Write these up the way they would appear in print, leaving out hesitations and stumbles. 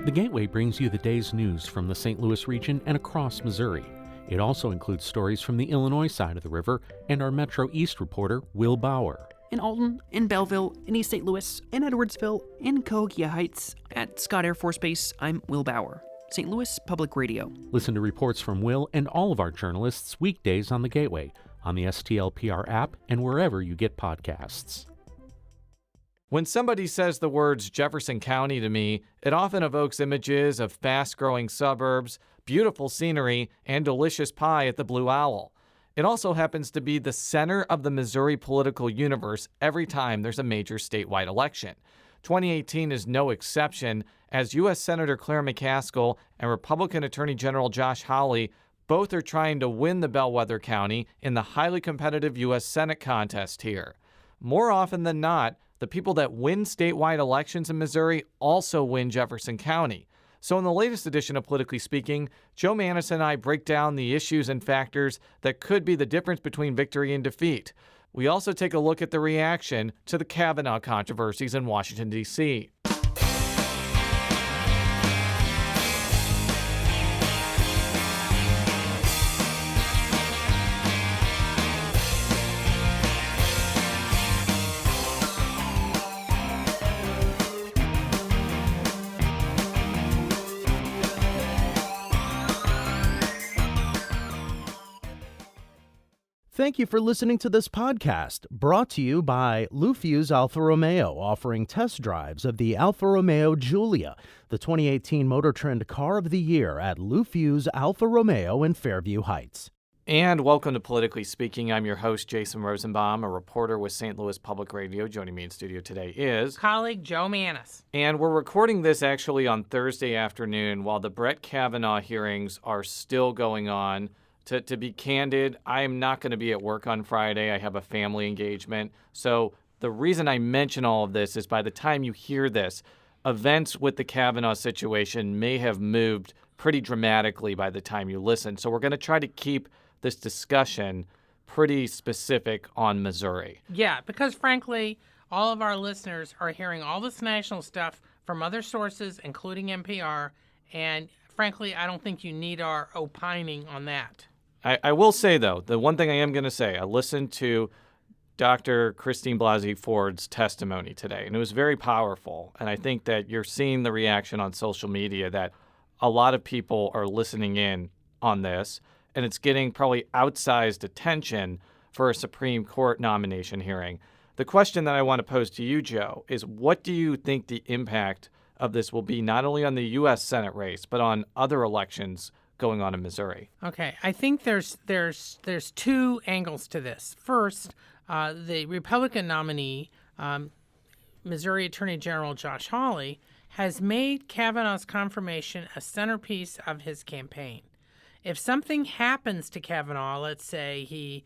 The Gateway brings you the day's news from the St. Louis region and across Missouri. It also includes stories from the Illinois side of the river and our Metro East reporter, Will Bauer. In Alton, in Belleville, in East St. Louis, in Edwardsville, in Cahokia Heights, at Scott Air Force Base, I'm Will Bauer. St. Louis Public Radio. Listen to reports from Will and all of our journalists weekdays on the Gateway, on the STLPR app, and wherever you get podcasts. When somebody says the words Jefferson County to me, it often evokes images of fast-growing suburbs, beautiful scenery, and delicious pie at the Blue Owl. It also happens to be the center of the Missouri political universe every time there's a major statewide election. 2018 is no exception, as U.S. Senator Claire McCaskill and Republican Attorney General Josh Hawley both are trying to win the bellwether county in the highly competitive U.S. Senate contest here. More often than not, the people that win statewide elections in Missouri also win Jefferson County. So in the latest edition of Politically Speaking, Joe Mannies and I break down the issues and factors that could be the difference between victory and defeat. We also take a look at the reaction to the Kavanaugh controversies in Washington, D.C. Thank you for listening to this podcast, brought to you by Lufuse Alfa Romeo, offering test drives of the Alfa Romeo Giulia, the 2018 Motor Trend Car of the Year at Lufuse Alfa Romeo in Fairview Heights. And welcome to Politically Speaking. I'm your host, Jason Rosenbaum, a reporter with St. Louis Public Radio. Joining me in studio today is colleague Joe Mannies. And we're recording this actually on Thursday afternoon while the Brett Kavanaugh hearings are still going on. To be candid, I am not going to be at work on Friday. I have a family engagement. So the reason I mention all of this is by the time you hear this, events with the Kavanaugh situation may have moved pretty dramatically by the time you listen. So we're going to try to keep this discussion pretty specific on Missouri. Yeah, because frankly, all of our listeners are hearing all this national stuff from other sources, including NPR, and frankly, I don't think you need our opining on that. I will say, though, the one thing I am going to say, I listened to Dr. Christine Blasey Ford's testimony today, and it was very powerful. And I think that you're seeing the reaction on social media that a lot of people are listening in on this, and it's getting probably outsized attention for a Supreme Court nomination hearing. The question that I want to pose to you, Joe, is what do you think the impact of this will be not only on the U.S. Senate race, but on other elections going on in Missouri? Okay, I think there's two angles to this. First, the Republican nominee, Missouri Attorney General Josh Hawley, has made Kavanaugh's confirmation a centerpiece of his campaign. If something happens to Kavanaugh, let's say he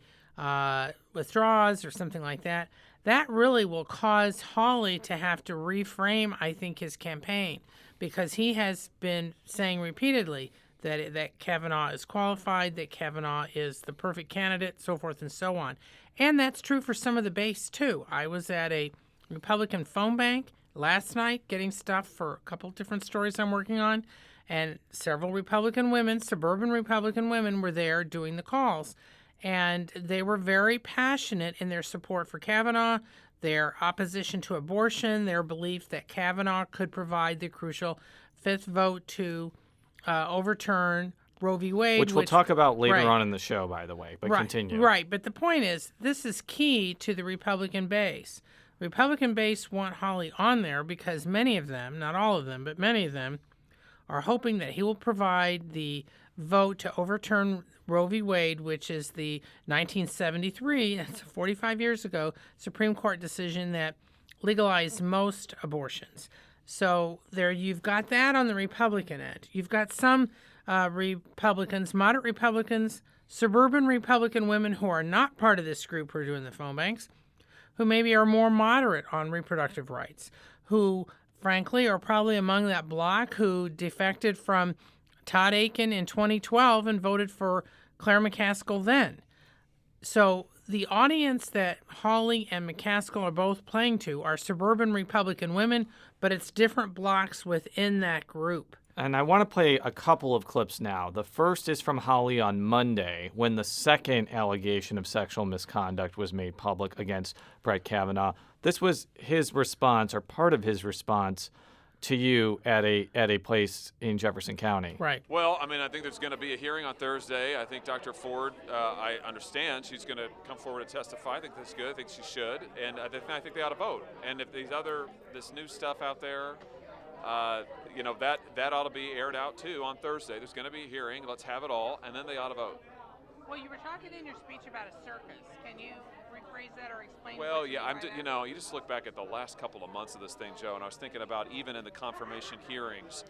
withdraws or something like that, that really will cause Hawley to have to reframe, I think, his campaign, because he has been saying repeatedly that Kavanaugh is qualified, that Kavanaugh is the perfect candidate, so forth and so on. And that's true for some of the base, too. I was at a Republican phone bank last night getting stuff for a couple different stories I'm working on, and several Republican women, suburban Republican women, were there doing the calls. And they were very passionate in their support for Kavanaugh, their opposition to abortion, their belief that Kavanaugh could provide the crucial fifth vote to overturn Roe v. Wade. Which we'll talk about later on in the show, by the way, but continue. Right, but the point is, this is key to the Republican base. Republican base want Hawley on there because many of them, not all of them, but many of them, are hoping that he will provide the vote to overturn Roe v. Wade, which is the 1973, that's 45 years ago, Supreme Court decision that legalized most abortions. So there you've got that on the Republican end. You've got some Republicans, moderate Republicans, suburban Republican women who are not part of this group who are doing the phone banks, who maybe are more moderate on reproductive rights, who frankly are probably among that bloc who defected from Todd Akin in 2012 and voted for Claire McCaskill then. So the audience that Hawley and McCaskill are both playing to are suburban Republican women, but it's different blocks within that group. And I want to play a couple of clips now. The first is from Hawley on Monday, when the second allegation of sexual misconduct was made public against Brett Kavanaugh. This was his response, or part of his response, to you at a place in Jefferson County. Right. Well, I mean, I think there's going to be a hearing on Thursday. I think Dr. Ford, I understand she's going to come forward and testify. I think that's good. I think she should. And I think they ought to vote. And if this new stuff out there, that ought to be aired out too on Thursday. There's going to be a hearing. Let's have it all, and then they ought to vote. Well, you were talking in your speech about a circus. Can you rephrase that or explain? Well, yeah, you just look back at the last couple of months of this thing, Joe, and I was thinking about even in the confirmation hearings,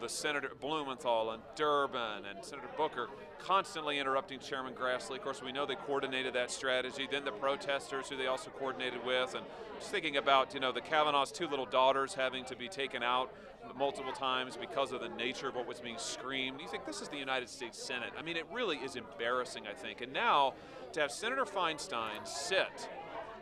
the Senator Blumenthal and Durbin and Senator Booker constantly interrupting Chairman Grassley. Of course, we know they coordinated that strategy. Then the protesters, who they also coordinated with, and just thinking about, the Kavanaugh's two little daughters having to be taken out multiple times because of the nature of what was being screamed. You think this is the United States Senate. I mean, it really is embarrassing, I think. And now to have Senator Feinstein sit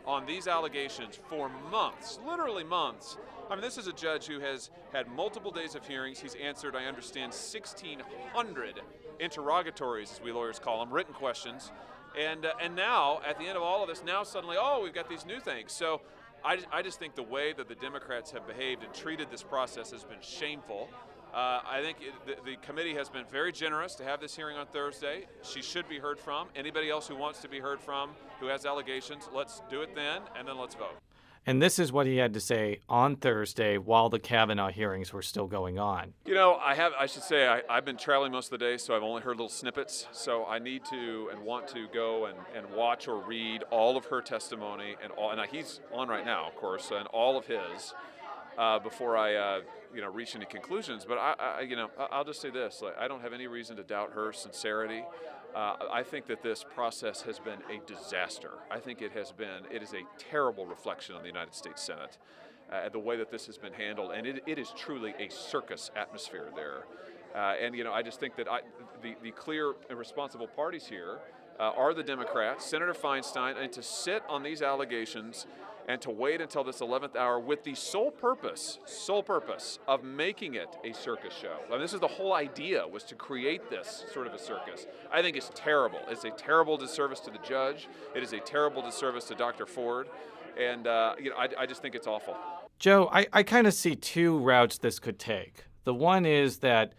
on these allegations for months, literally months. I mean, this is a judge who has had multiple days of hearings. He's answered, I understand, 1,600 interrogatories, as we lawyers call them, written questions. And now, at the end of all of this, now suddenly, we've got these new things. So I just think the way that the Democrats have behaved and treated this process has been shameful. I think the committee has been very generous to have this hearing on Thursday. She should be heard from. Anybody else who wants to be heard from, who has allegations, let's do it then, and then let's vote. And this is what he had to say on Thursday while the Kavanaugh hearings were still going on. I've been traveling most of the day, so I've only heard little snippets. So I need to and want to go and watch or read all of her testimony and he's on right now, of course, and all of his before I reach any conclusions. But I'll just say this: I don't have any reason to doubt her sincerity. I think that this process has been a disaster. I think it is a terrible reflection on the United States Senate, the way that this has been handled, and it is truly a circus atmosphere there. I just think that the clear and responsible parties here are the Democrats, Senator Feinstein, and to sit on these allegations and to wait until this 11th hour with the sole purpose of making it a circus show. I mean, this is the whole idea, was to create this sort of a circus. I think it's terrible. It's a terrible disservice to the judge. It is a terrible disservice to Dr. Ford. And, I just think it's awful. Joe, I kind of see two routes this could take. The one is that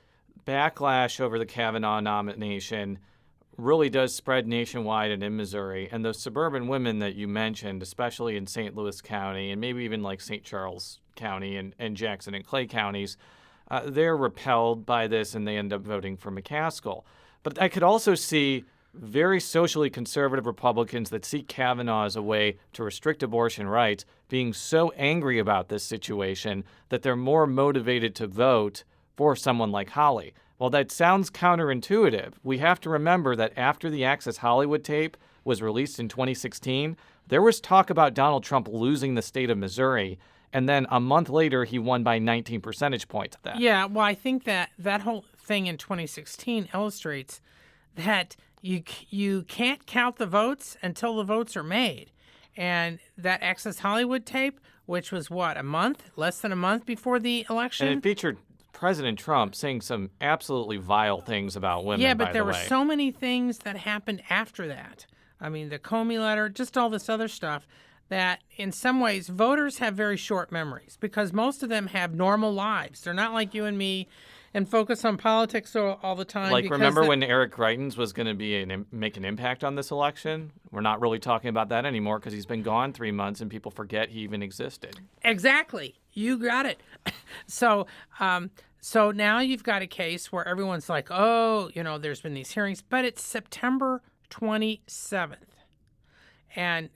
backlash over the Kavanaugh nomination really does spread nationwide and in Missouri. And those suburban women that you mentioned, especially in St. Louis County and maybe even like St. Charles County and Jackson and Clay counties, they're repelled by this and they end up voting for McCaskill. But I could also see very socially conservative Republicans that see Kavanaugh as a way to restrict abortion rights being so angry about this situation that they're more motivated to vote for someone like Hawley. While that sounds counterintuitive, we have to remember that after the Access Hollywood tape was released in 2016, there was talk about Donald Trump losing the state of Missouri, and then a month later, he won by 19 percentage points. Yeah, well, I think that whole thing in 2016 illustrates that you can't count the votes until the votes are made. And that Access Hollywood tape, which was, less than a month before the election? And it featured President Trump saying some absolutely vile things about women. Yeah, but there were so many things that happened after that. I mean, the Comey letter, just all this other stuff, that in some ways voters have very short memories because most of them have normal lives. They're not like you and me and focus on politics all the time. Like, remember when Eric Greitens was going to make an impact on this election? We're not really talking about that anymore because he's been gone 3 months and people forget he even existed. Exactly. You got it. So now you've got a case where everyone's like, there's been these hearings, but it's September 27th. And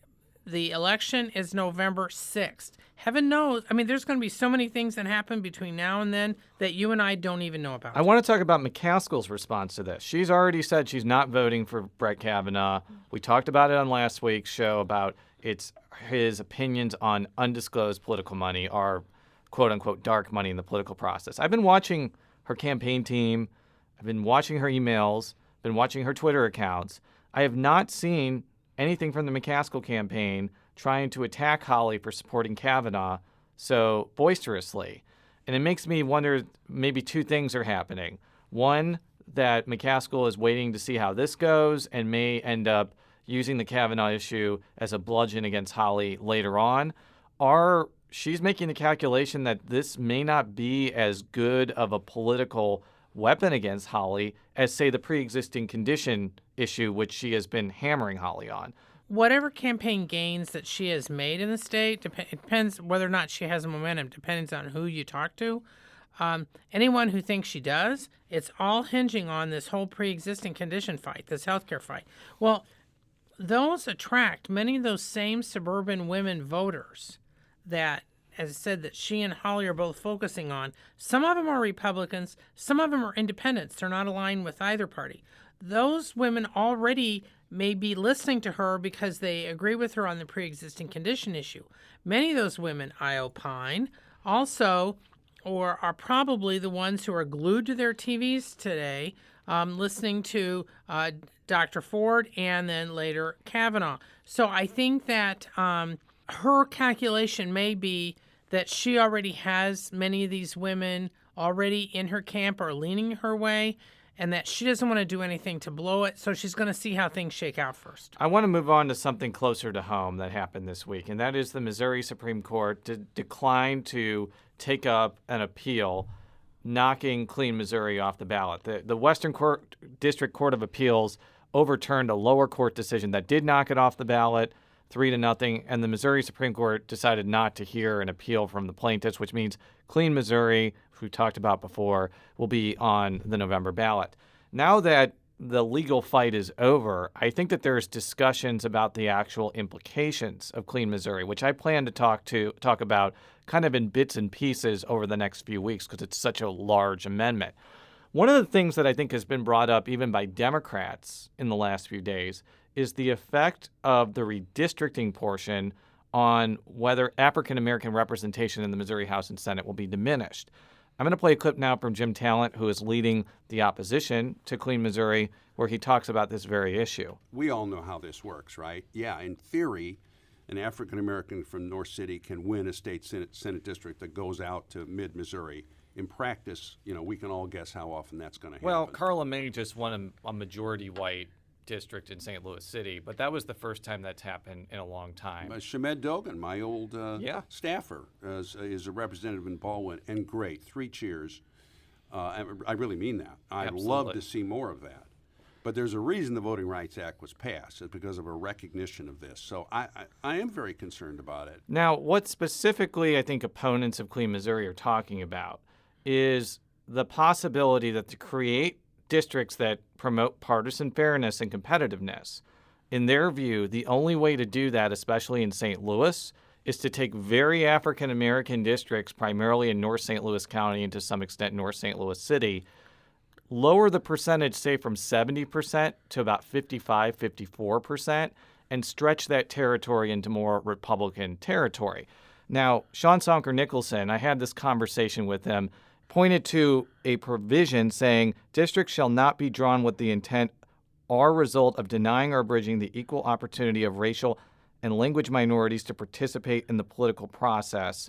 the election is November 6th. Heaven knows. I mean, there's going to be so many things that happen between now and then that you and I don't even know about. I want to talk about McCaskill's response to this. She's already said she's not voting for Brett Kavanaugh. We talked about it on last week's show about his opinions on undisclosed political money, or quote-unquote dark money in the political process. I've been watching her campaign team. I've been watching her emails, been watching her Twitter accounts. I have not seen anything from the McCaskill campaign trying to attack Holly for supporting Kavanaugh so boisterously. And it makes me wonder, maybe two things are happening. One, that McCaskill is waiting to see how this goes and may end up using the Kavanaugh issue as a bludgeon against Holly later on. Or she's making the calculation that this may not be as good of a political weapon against Holly as, say, the pre-existing condition issue, which she has been hammering Holly on. Whatever campaign gains that she has made in the state, it depends whether or not she has a momentum, depends on who you talk to. Anyone who thinks she does, it's all hinging on this whole pre-existing condition fight, this healthcare fight. Well, those attract many of those same suburban women voters that, as I said, that she and Holly are both focusing on. Some of them are Republicans, some of them are independents. They're not aligned with either party. Those women already may be listening to her because they agree with her on the pre-existing condition issue. Many of those women, I opine, also or are probably the ones who are glued to their TVs today, listening to Dr. Ford and then later Kavanaugh. So I think that her calculation may be that she already has many of these women already in her camp or leaning her way, and that she doesn't want to do anything to blow it, so she's going to see how things shake out first. I want to move on to something closer to home that happened this week, and that is the Missouri Supreme Court declined to take up an appeal knocking Clean Missouri off the ballot. The Western District Court of Appeals overturned a lower court decision that did knock it off the ballot 3-0, and the Missouri Supreme Court decided not to hear an appeal from the plaintiffs, which means Clean Missouri, who we talked about before, will be on the November ballot. Now that the legal fight is over, I think that there's discussions about the actual implications of Clean Missouri, which I plan to talk about kind of in bits and pieces over the next few weeks because it's such a large amendment. One of the things that I think has been brought up even by Democrats in the last few days is the effect of the redistricting portion on whether African-American representation in the Missouri House and Senate will be diminished. I'm going to play a clip now from Jim Talent, who is leading the opposition to Clean Missouri, where he talks about this very issue. We all know how this works, right? Yeah, in theory, an African-American from North City can win a state Senate district that goes out to mid-Missouri. In practice, we can all guess how often that's going to happen. Well, Carla May just won a majority white district in St. Louis City, but that was the first time that's happened in a long time. Shamed Dogan, my old staffer, is a representative in Baldwin, and great. 3 cheers. I really mean that. I'd love to see more of that. But there's a reason the Voting Rights Act was passed. It's because of a recognition of this. So I am very concerned about it. Now, what specifically I think opponents of Clean Missouri are talking about is the possibility that to create districts that promote partisan fairness and competitiveness, in their view, the only way to do that, especially in St. Louis, is to take very African-American districts, primarily in North St. Louis County and to some extent North St. Louis City, lower the percentage, say, from 70% to about 55, 54%, and stretch that territory into more Republican territory. Now, Sean Sonker Nicholson, I had this conversation with him, pointed to a provision saying districts shall not be drawn with the intent or result of denying or abridging the equal opportunity of racial and language minorities to participate in the political process.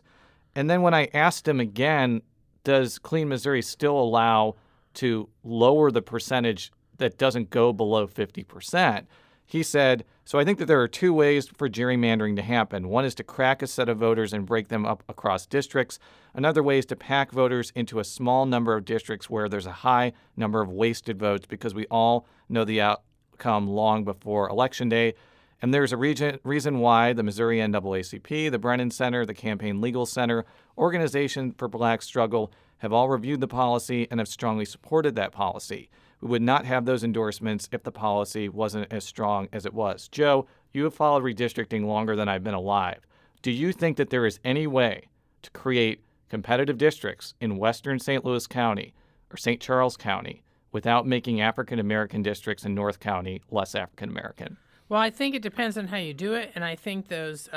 And then when I asked him again, does Clean Missouri still allow to lower the percentage that doesn't go below 50%? He said, so I think that there are 2 ways for gerrymandering to happen. One is to crack a set of voters and break them up across districts. Another way is to pack voters into a small number of districts where there's a high number of wasted votes because we all know the outcome long before Election Day. And there's a reason why the Missouri NAACP, the Brennan Center, the Campaign Legal Center, Organization for Black Struggle have all reviewed the policy and have strongly supported that policy. We would not have those endorsements if the policy wasn't as strong as it was. Joe, you have followed redistricting longer than I've been alive. Do you think that there is any way to create competitive districts in western St. Louis County or St. Charles County without making African-American districts in North County less African-American? Well, I think it depends on how you do it, and I think those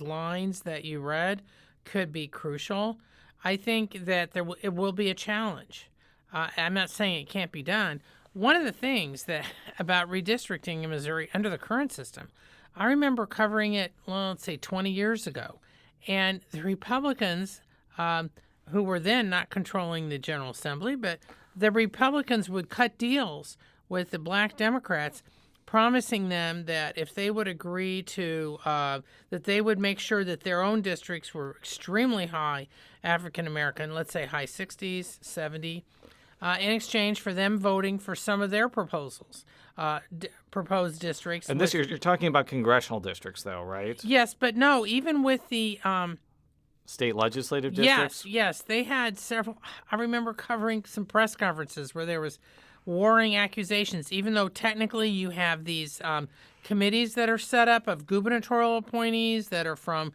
lines that you read could be crucial. I think that it will be a challenge. I'm not saying it can't be done. one of the things that about redistricting in Missouri under the current system, I remember covering it, well, let's say 20 years ago, and the Republicans, who were then not controlling the General Assembly, but the Republicans would cut deals with the black Democrats, promising them that if they would agree to, that they would make sure that their own districts were extremely high African American, let's say high 60s, 70, in exchange for them voting for some of their proposals, proposed districts. And this, you're talking about congressional districts, though, right? Yes, but no, even with the state legislative districts? Yes, they had several. I remember covering some press conferences where there was warring accusations, even though technically you have these committees that are set up of gubernatorial appointees that are from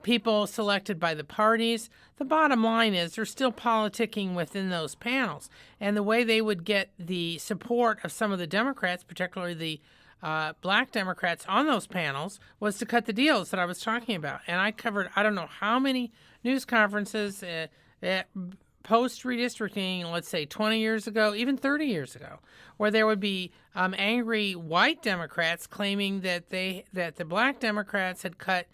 people selected by the parties. The bottom line is there's still politicking within those panels. And the way they would get the support of some of the Democrats, particularly the black Democrats on those panels, was to cut the deals that I was talking about. And I covered, I don't know how many news conferences post-redistricting, let's say 20 years ago, even 30 years ago, where there would be angry white Democrats claiming that the black Democrats had cut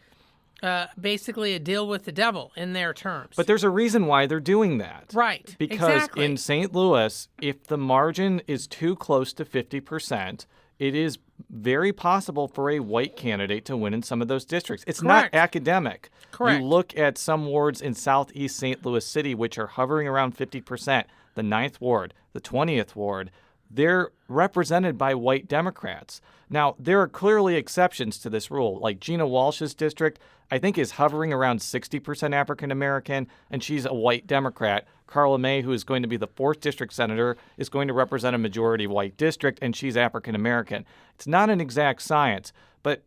basically a deal with the devil in their terms. But there's a reason why they're doing that. Right, Because exactly. in St. Louis, if the margin is too close to 50%, it is very possible for a white candidate to win in some of those districts. It's Correct. not academic. Correct. You look at some wards in southeast St. Louis City, which are hovering around 50%, the 9th Ward, the 20th Ward, they're represented by white Democrats. Now, there are clearly exceptions to this rule. Like Gina Walsh's district, I think, is hovering around 60% African American, and she's a white Democrat. Carla May, who is going to be the 4th district senator, is going to represent a majority white district, and she's African American. It's not an exact science, but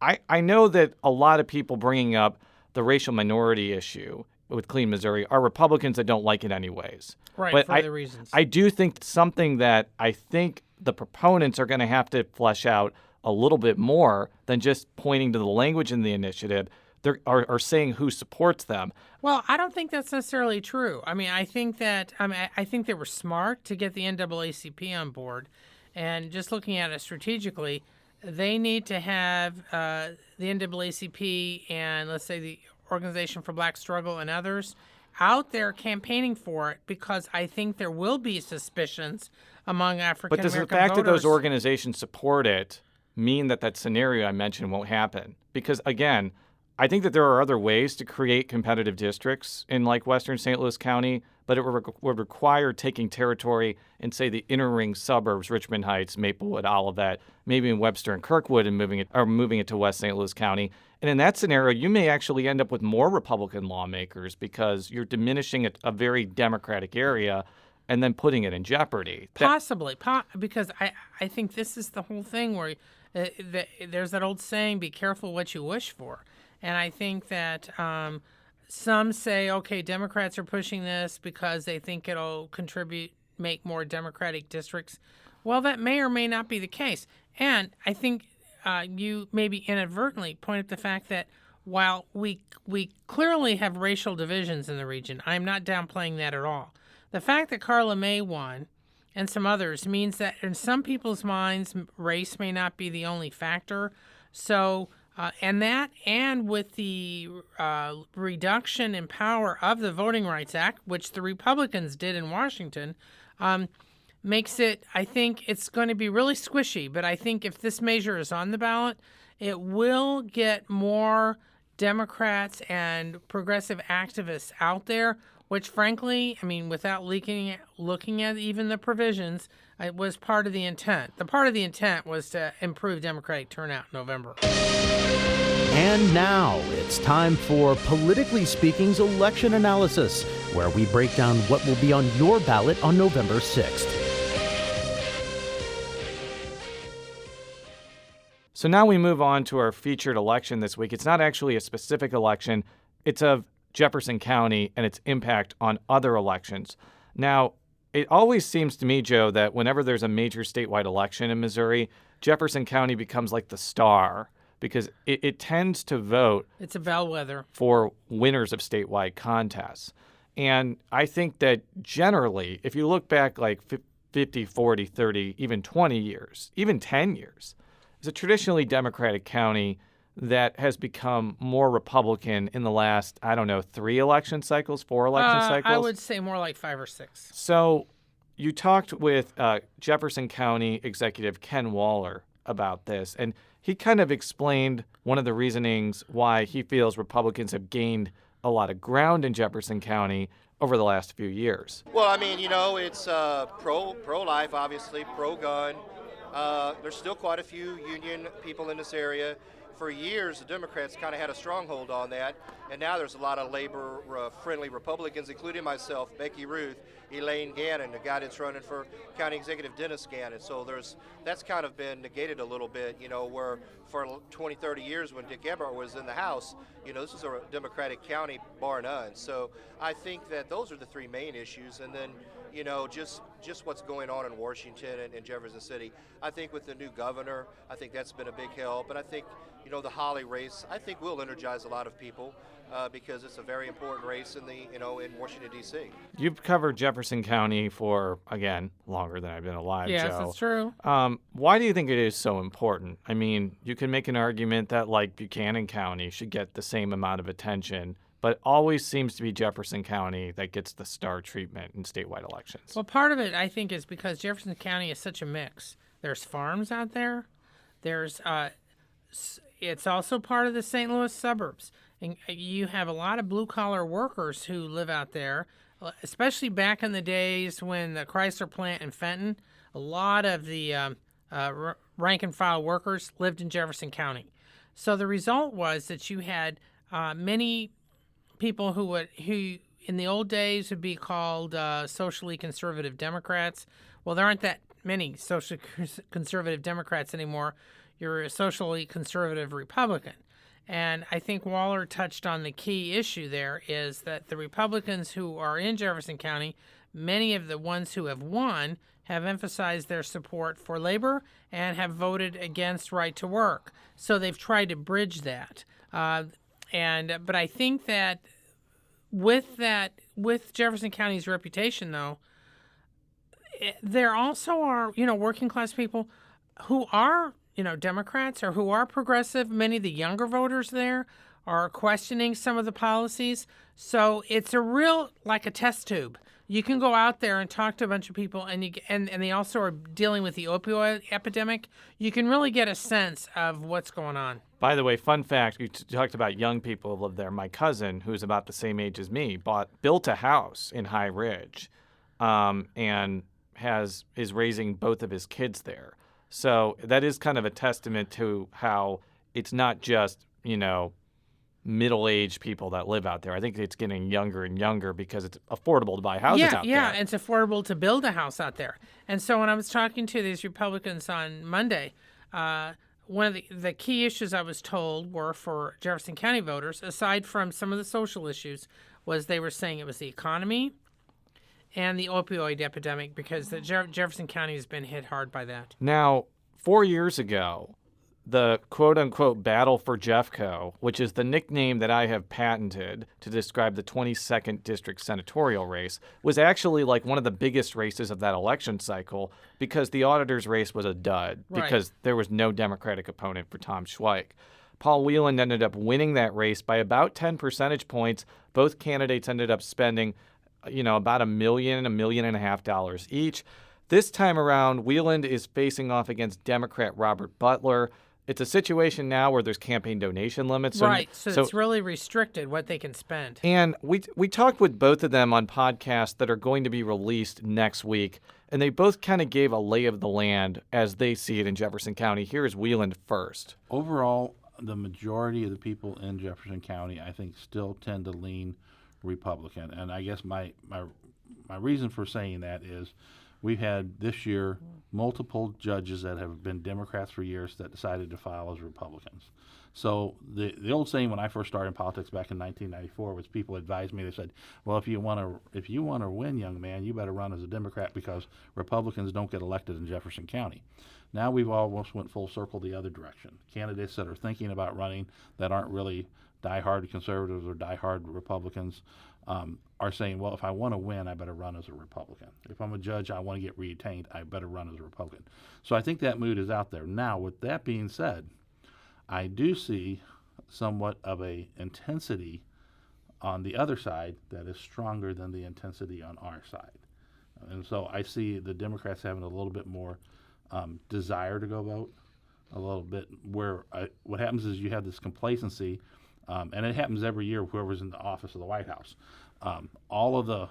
I know that a lot of people bringing up the racial minority issue with Clean Missouri are Republicans that don't like it anyways. Right, but for other reasons. I do think something that I think the proponents are going to have to flesh out a little bit more than just pointing to the language in the initiative. They are saying who supports them. Well, I don't think that's necessarily true. I mean, I think they were smart to get the NAACP on board, and just looking at it strategically, they need to have the NAACP and, let's say, the Organization for Black Struggle and others out there campaigning for it, because I think there will be suspicions among African But American does the fact voters. that those organizations support it mean that scenario I mentioned won't happen? Because, again, I think that there are other ways to create competitive districts in, like, western St. Louis County, but it would require taking territory in, say, the inner ring suburbs, Richmond Heights, Maplewood, Olivet, maybe in Webster and Kirkwood, and moving it to West St. Louis County. And in that scenario, you may actually end up with more Republican lawmakers because you're diminishing a very Democratic area and then putting it in jeopardy. Possibly, because I think this is the whole thing where there's that old saying, be careful what you wish for. And I think that some say, okay, Democrats are pushing this because they think it'll make more Democratic districts. Well, that may or may not be the case. And I think you maybe inadvertently point at the fact that while we clearly have racial divisions in the region, I'm not downplaying that at all. The fact that Carla May won and some others means that in some people's minds, race may not be the only factor. So, and with the reduction in power of the Voting Rights Act, which the Republicans did in Washington, makes it, I think it's going to be really squishy. But I think if this measure is on the ballot, it will get more Democrats and progressive activists out there, which frankly, I mean, without looking at even the provisions, it was part of the intent. The part of the intent was to improve Democratic turnout in November. And now it's time for Politically Speaking's election analysis, where we break down what will be on your ballot on November 6th. So now we move on to our featured election this week. It's not actually a specific election. It's of Jefferson County and its impact on other elections. Now, it always seems to me, Joe, that whenever there's a major statewide election in Missouri, Jefferson County becomes like the star because it tends to vote. It's a bellwether for winners of statewide contests. And I think that generally, if you look back like 50, 40, 30, even 20 years, even 10 years. It's a traditionally Democratic county that has become more Republican in the last, 3 election cycles, 4 election cycles? I would say more like 5 or 6. So you talked with Jefferson County Executive Ken Waller about this, and he kind of explained one of the reasonings why he feels Republicans have gained a lot of ground in Jefferson County over the last few years. Well, it's pro-life, obviously, pro-gun. There's still quite a few union people in this area. For years, the Democrats kind of had a stronghold on that, and now there's a lot of labor-friendly Republicans, including myself, Becky Ruth, Elaine Gannon, the guy that's running for County Executive Dennis Gannon. So that's kind of been negated a little bit, where for 20, 30 years when Dick Eberhart was in the House, this is a Democratic county, bar none. So I think that those are the 3 main issues, and then just what's going on in Washington and Jefferson City. I think with the new governor, I think that's been a big help, and I think the Holly race, I think will energize a lot of people because it's a very important race in Washington D.C. You've covered Jefferson County for, again, longer than I've been alive, Yes, Joe. that's true. Why do you think it is so important? I mean, you can make an argument that, like, Buchanan County should get the same amount of attention, but it always seems to be Jefferson County that gets the star treatment in statewide elections. Well, part of it, I think, is because Jefferson County is such a mix. There's farms out there. It's also part of the St. Louis suburbs. And you have a lot of blue-collar workers who live out there, especially back in the days when the Chrysler plant in Fenton, a lot of the rank-and-file workers lived in Jefferson County. So the result was that you had many people who in the old days would be called socially conservative Democrats. Well, there aren't that many socially conservative Democrats anymore. You're a socially conservative Republican. And I think Waller touched on the key issue there is that the Republicans who are in Jefferson County, many of the ones who have won, have emphasized their support for labor and have voted against right to work. So they've tried to bridge that. But I think that with Jefferson County's reputation, though, there also are, working class people who are, Democrats or who are progressive. Many of the younger voters there are questioning some of the policies. So it's like a test tube. You can go out there and talk to a bunch of people, and they also are dealing with the opioid epidemic. You can really get a sense of what's going on. By the way, fun fact, you talked about young people who live there. My cousin, who's about the same age as me, built a house in High Ridge and is raising both of his kids there. So that is kind of a testament to how it's not just, middle-aged people that live out there. I think it's getting younger and younger because it's affordable to buy houses out there. Yeah, it's affordable to build a house out there. And so when I was talking to these Republicans on Monday, one of the key issues I was told were for Jefferson County voters, aside from some of the social issues, was they were saying it was the economy and the opioid epidemic because Jefferson County has been hit hard by that. Now, 4 years ago, the quote-unquote battle for Jeffco, which is the nickname that I have patented to describe the 22nd District senatorial race, was actually like one of the biggest races of that election cycle because the auditor's race was a dud because there was no Democratic opponent for Tom Schweik. Paul Wieland ended up winning that race by about 10 percentage points. Both candidates ended up spending about $1 million and a half each. This time around, Wieland is facing off against Democrat Robert Butler. It's a situation now where there's campaign donation limits. So it's really restricted what they can spend. And we talked with both of them on podcasts that are going to be released next week, and they both kind of gave a lay of the land as they see it in Jefferson County. Here is Wieland first. Overall, the majority of the people in Jefferson County, I think, still tend to lean Republican. And I guess my reason for saying that is we've had this year multiple judges that have been Democrats for years that decided to file as Republicans. So the old saying when I first started in politics back in 1994 was people advised me, they said, well, if you want to win, young man, you better run as a Democrat because Republicans don't get elected in Jefferson County. Now we've almost went full circle the other direction. Candidates that are thinking about running that aren't really diehard conservatives or diehard Republicans are saying, well, if I want to win, I better run as a Republican. If I'm a judge, I want to get retained, I better run as a Republican. So I think that mood is out there. Now, with that being said, I do see somewhat of a intensity on the other side that is stronger than the intensity on our side. And so I see the Democrats having a little bit more desire to go vote, a little bit where what happens is you have this complacency, and it happens every year, whoever's in the office of the White House. All of the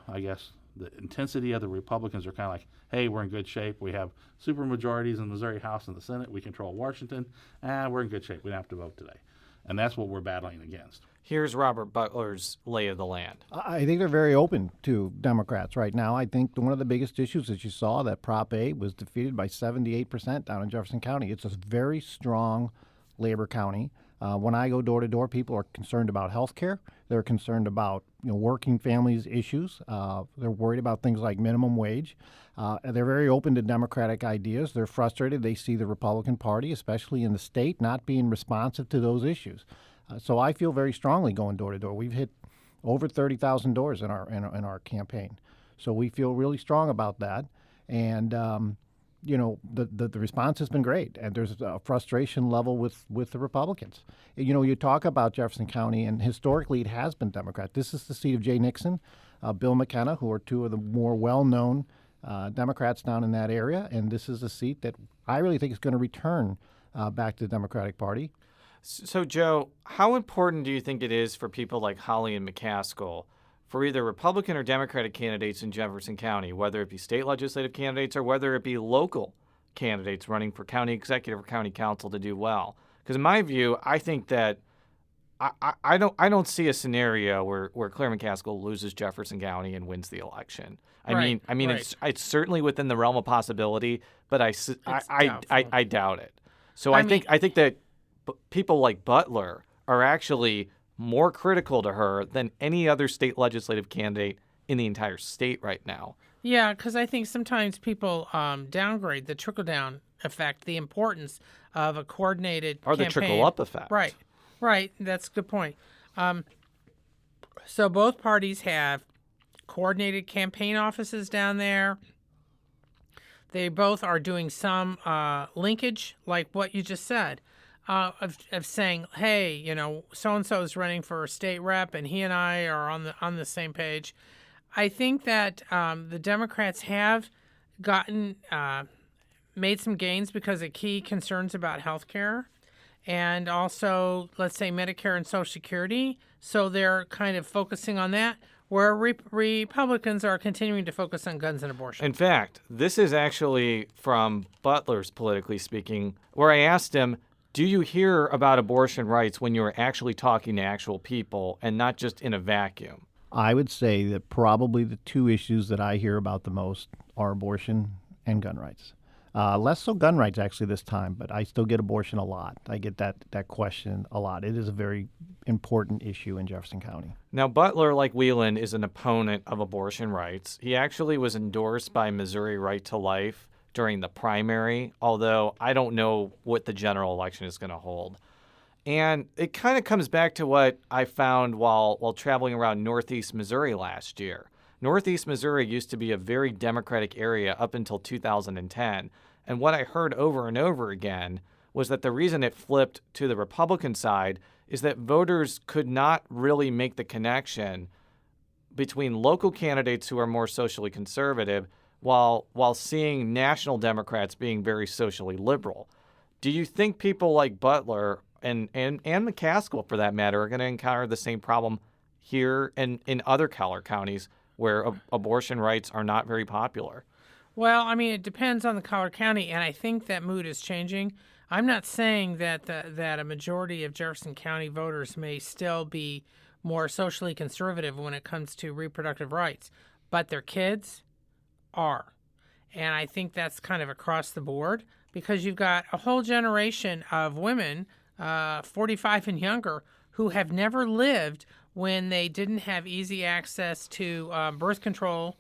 intensity of the Republicans are kind of like, hey, we're in good shape. We have supermajorities in the Missouri House and the Senate. We control Washington. We're in good shape. We don't have to vote today. And that's what we're battling against. Here's Robert Butler's lay of the land. I think they're very open to Democrats right now. I think one of the biggest issues that you saw, that Prop 8 was defeated by 78% down in Jefferson County. It's a very strong labor county. When I go door to door, people are concerned about health care. They're concerned about working families issues. They're worried about things like minimum wage. They're very open to Democratic ideas. They're frustrated. They see the Republican Party, especially in the state, not being responsive to those issues. So I feel very strongly going door to door. We've hit over 30,000 doors in our campaign. So we feel really strong about that. And the response has been great, and there's a frustration level with the Republicans. You talk about Jefferson County, and historically it has been Democrat. This is the seat of Jay Nixon, Bill McKenna, who are two of the more well-known Democrats down in that area, and this is a seat that I really think is going to return back to the Democratic Party. So, Joe, how important do you think it is for people like Holly and McCaskill, for either Republican or Democratic candidates in Jefferson County, whether it be state legislative candidates or whether it be local candidates running for county executive or county council, to do well? Because in my view, I think that I don't see a scenario where Claire McCaskill loses Jefferson County and wins the election. I mean, right. It's certainly within the realm of possibility, but I doubt it. So I think that people like Butler are actually more critical to her than any other state legislative candidate in the entire state right now. Yeah, because I think sometimes people downgrade the trickle-down effect, the importance of a coordinated or campaign. The trickle-up effect. Right. That's a good point. So both parties have coordinated campaign offices down there. They both are doing some linkage, like what you just said. Of saying, hey, so-and-so is running for a state rep, and he and I are on the same page. I think that the Democrats have made some gains because of key concerns about health care and also, let's say, Medicare and Social Security. So they're kind of focusing on that, where Republicans are continuing to focus on guns and abortion. In fact, this is actually from Butler's Politically Speaking, where I asked him, do you hear about abortion rights when you're actually talking to actual people and not just in a vacuum? I would say that probably the two issues that I hear about the most are abortion and gun rights. Less so gun rights, actually, this time, but I still get abortion a lot. I get that question a lot. It is a very important issue in Jefferson County. Now, Butler, like Whelan, is an opponent of abortion rights. He actually was endorsed by Missouri Right to Life during the primary, although I don't know what the general election is going to hold. And it kind of comes back to what I found while traveling around Northeast Missouri last year. Northeast Missouri used to be a very Democratic area up until 2010. And what I heard over and over again was that the reason it flipped to the Republican side is that voters could not really make the connection between local candidates who are more socially conservative while seeing national Democrats being very socially liberal. Do you think people like Butler and McCaskill, for that matter, are going to encounter the same problem here and in other Collier counties where abortion rights are not very popular? Well, I mean, it depends on the Collier County, and I think that mood is changing. I'm not saying that a majority of Jefferson County voters may still be more socially conservative when it comes to reproductive rights, but their kids are. And I think that's kind of across the board because you've got a whole generation of women, 45 and younger, who have never lived when they didn't have easy access to birth control.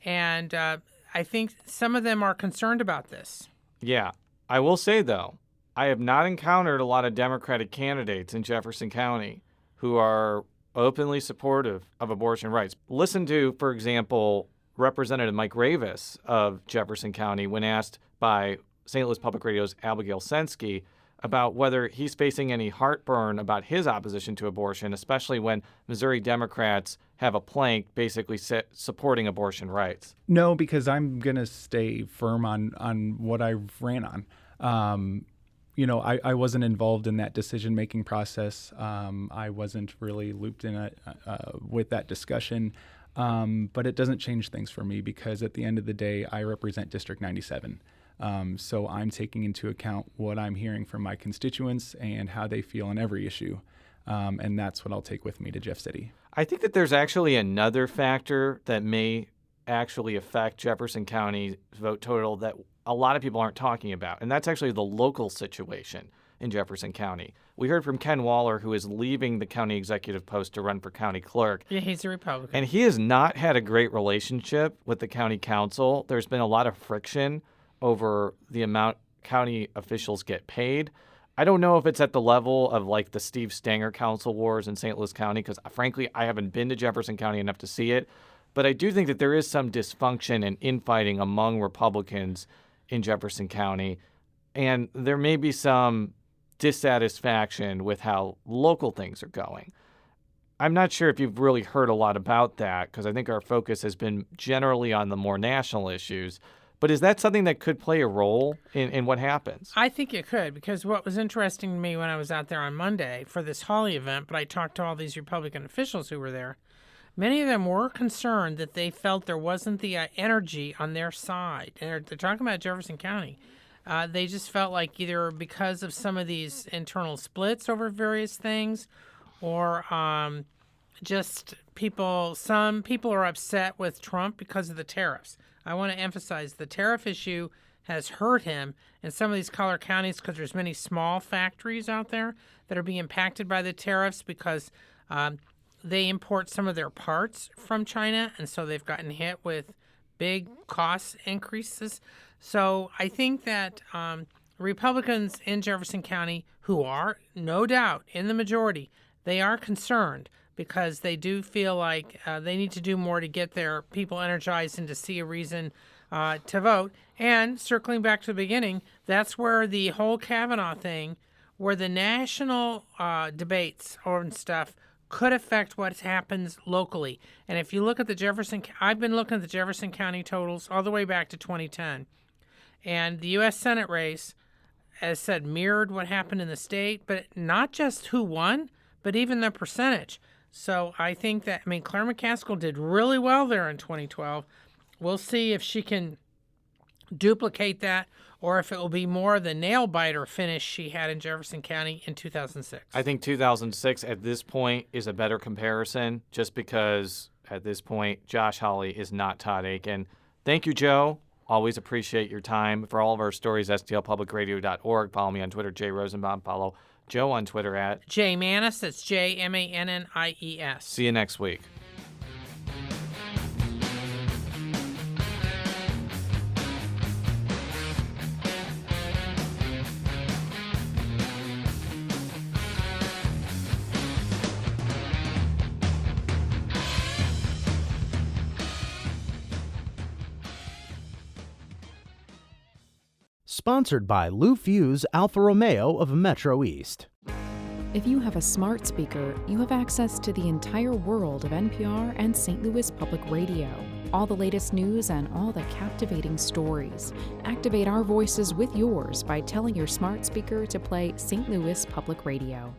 And I think some of them are concerned about this. Yeah. I will say, though, I have not encountered a lot of Democratic candidates in Jefferson County who are openly supportive of abortion rights. Listen to, for example, Representative Mike Ravis of Jefferson County when asked by St. Louis Public Radio's Abigail Sensky about whether he's facing any heartburn about his opposition to abortion, especially when Missouri Democrats have a plank basically supporting abortion rights. No, because I'm going to stay firm on what I ran on. I wasn't involved in that decision-making process. I wasn't really looped in it with that discussion. But it doesn't change things for me because at the end of the day, I represent District 97. So I'm taking into account what I'm hearing from my constituents and how they feel on every issue. And that's what I'll take with me to Jeff City. I think that there's actually another factor that may actually affect Jefferson County's vote total that a lot of people aren't talking about, and that's actually the local situation in Jefferson County. We heard from Ken Waller, who is leaving the county executive post to run for county clerk. Yeah, he's a Republican. And he has not had a great relationship with the county council. There's been a lot of friction over the amount county officials get paid. I don't know if it's at the level of like the Steve Stanger council wars in St. Louis County, because frankly, I haven't been to Jefferson County enough to see it. But I do think that there is some dysfunction and infighting among Republicans in Jefferson County. And there may be some dissatisfaction with how local things are going. I'm not sure if you've really heard a lot about that, because I think our focus has been generally on the more national issues. But is that something that could play a role in what happens? I think it could, because what was interesting to me when I was out there on Monday for this Hawley event, but I talked to all these Republican officials who were there, many of them were concerned that they felt there wasn't the energy on their side. And they're talking about Jefferson County. They just felt like either because of some of these internal splits over various things or just some people are upset with Trump because of the tariffs. I want to emphasize the tariff issue has hurt him in some of these collar counties because there's many small factories out there that are being impacted by the tariffs because they import some of their parts from China, and so they've gotten hit with big cost increases. So I think that Republicans in Jefferson County, who are no doubt in the majority, they are concerned because they do feel like they need to do more to get their people energized and to see a reason to vote. And circling back to the beginning, that's where the whole Kavanaugh thing, where the national debates and stuff could affect what happens locally. And if you look at I've been looking at the Jefferson County totals all the way back to 2010. And the U.S. Senate race, as said, mirrored what happened in the state, but not just who won, but even the percentage. So I think that, Claire McCaskill did really well there in 2012. We'll see if she can duplicate that or if it will be more of the nail-biter finish she had in Jefferson County in 2006. I think 2006 at this point is a better comparison just because at this point Josh Hawley is not Todd Aiken. Thank you, Joe. Always appreciate your time. For all of our stories, stlpublicradio.org. Follow me on Twitter, Jay Rosenbaum. Follow Joe on Twitter at Jay Mannies. That's JMANNIES. See you next week. Sponsored by Lou Fuse Alfa Romeo of Metro East. If you have a smart speaker, you have access to the entire world of NPR and St. Louis Public Radio. All the latest news and all the captivating stories. Activate our voices with yours by telling your smart speaker to play St. Louis Public Radio.